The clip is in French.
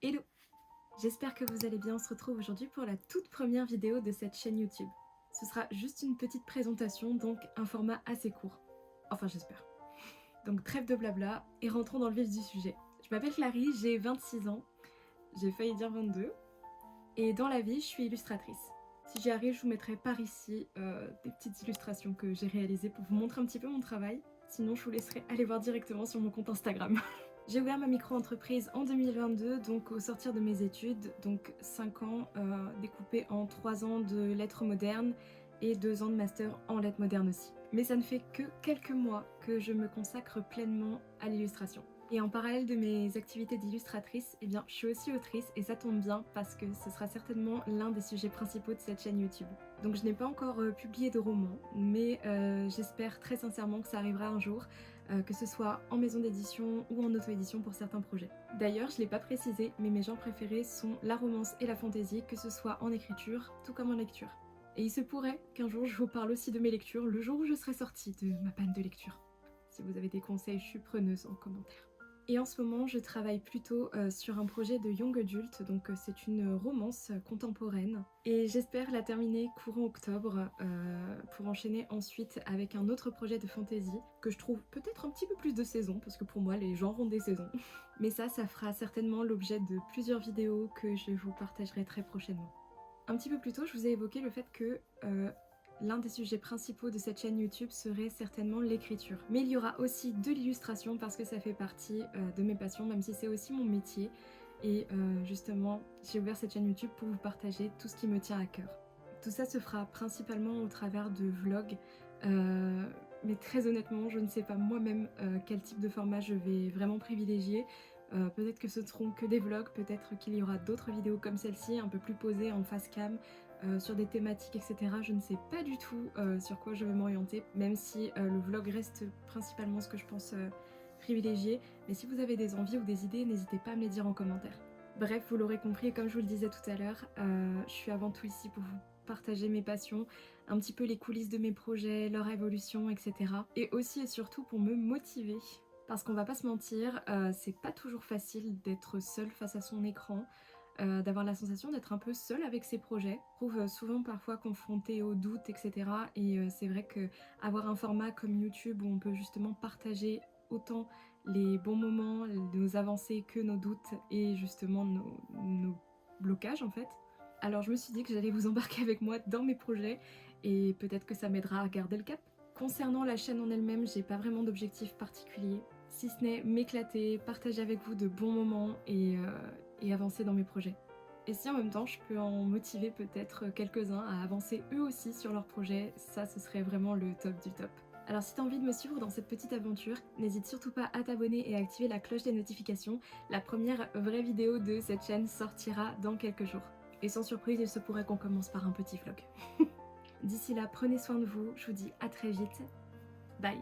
Hello! J'espère que vous allez bien, on se retrouve aujourd'hui pour la toute première vidéo de cette chaîne YouTube. Ce sera juste une petite présentation, donc un format assez court. Enfin j'espère. Donc trêve de blabla et rentrons dans le vif du sujet. Je m'appelle Clary, j'ai 26 ans, j'ai failli dire 22, et dans la vie je suis illustratrice. Si j'y arrive, je vous mettrai par ici des petites illustrations que j'ai réalisées pour vous montrer un petit peu mon travail. Sinon je vous laisserai aller voir directement sur mon compte Instagram. J'ai ouvert ma micro-entreprise en 2022, donc au sortir de mes études, donc 5 ans découpés en 3 ans de lettres modernes et 2 ans de master en lettres modernes aussi. Mais ça ne fait que quelques mois que je me consacre pleinement à l'illustration. Et en parallèle de mes activités d'illustratrice, eh bien, je suis aussi autrice et ça tombe bien parce que ce sera certainement l'un des sujets principaux de cette chaîne YouTube. Donc je n'ai pas encore publié de roman, mais j'espère très sincèrement que ça arrivera un jour, que ce soit en maison d'édition ou en auto-édition pour certains projets. D'ailleurs, je ne l'ai pas précisé, mais mes genres préférés sont la romance et la fantasy, que ce soit en écriture, tout comme en lecture. Et il se pourrait qu'un jour je vous parle aussi de mes lectures, le jour où je serai sortie de ma panne de lecture. Si vous avez des conseils, je suis preneuse en commentaire. Et en ce moment, je travaille plutôt sur un projet de young adult, donc c'est une romance contemporaine. Et j'espère la terminer courant octobre pour enchaîner ensuite avec un autre projet de fantasy que je trouve peut-être un petit peu plus de saison, parce que pour moi, les genres ont des saisons. Mais ça fera certainement l'objet de plusieurs vidéos que je vous partagerai très prochainement. Un petit peu plus tôt, je vous ai évoqué le fait que l'un des sujets principaux de cette chaîne YouTube serait certainement l'écriture. Mais il y aura aussi de l'illustration parce que ça fait partie de mes passions, même si c'est aussi mon métier. Et justement, j'ai ouvert cette chaîne YouTube pour vous partager tout ce qui me tient à cœur. Tout ça se fera principalement au travers de vlogs, mais très honnêtement, je ne sais pas moi-même quel type de format je vais vraiment privilégier. Peut-être que ce ne seront que des vlogs, peut-être qu'il y aura d'autres vidéos comme celle-ci, un peu plus posées en face cam, sur des thématiques, etc. Je ne sais pas du tout sur quoi je vais m'orienter, même si le vlog reste principalement ce que je pense privilégier. Mais si vous avez des envies ou des idées, n'hésitez pas à me les dire en commentaire. Bref, vous l'aurez compris, comme je vous le disais tout à l'heure, je suis avant tout ici pour vous partager mes passions, un petit peu les coulisses de mes projets, leur évolution, etc. Et aussi et surtout pour me motiver. Parce qu'on va pas se mentir, c'est pas toujours facile d'être seul face à son écran, d'avoir la sensation d'être un peu seul avec ses projets. Je trouve souvent parfois confrontée aux doutes, etc. Et c'est vrai que avoir un format comme YouTube où on peut justement partager autant les bons moments, nos avancées que nos doutes et justement nos blocages en fait. Alors je me suis dit que j'allais vous embarquer avec moi dans mes projets et peut-être que ça m'aidera à garder le cap. Concernant la chaîne en elle-même, j'ai pas vraiment d'objectif particulier, si ce n'est m'éclater, partager avec vous de bons moments et avancer dans mes projets. Et si en même temps je peux en motiver peut-être quelques-uns à avancer eux aussi sur leurs projets, ça ce serait vraiment le top du top. Alors si t'as envie de me suivre dans cette petite aventure, n'hésite surtout pas à t'abonner et à activer la cloche des notifications. La première vraie vidéo de cette chaîne sortira dans quelques jours. Et sans surprise, il se pourrait qu'on commence par un petit vlog. D'ici là, prenez soin de vous, je vous dis à très vite. Bye!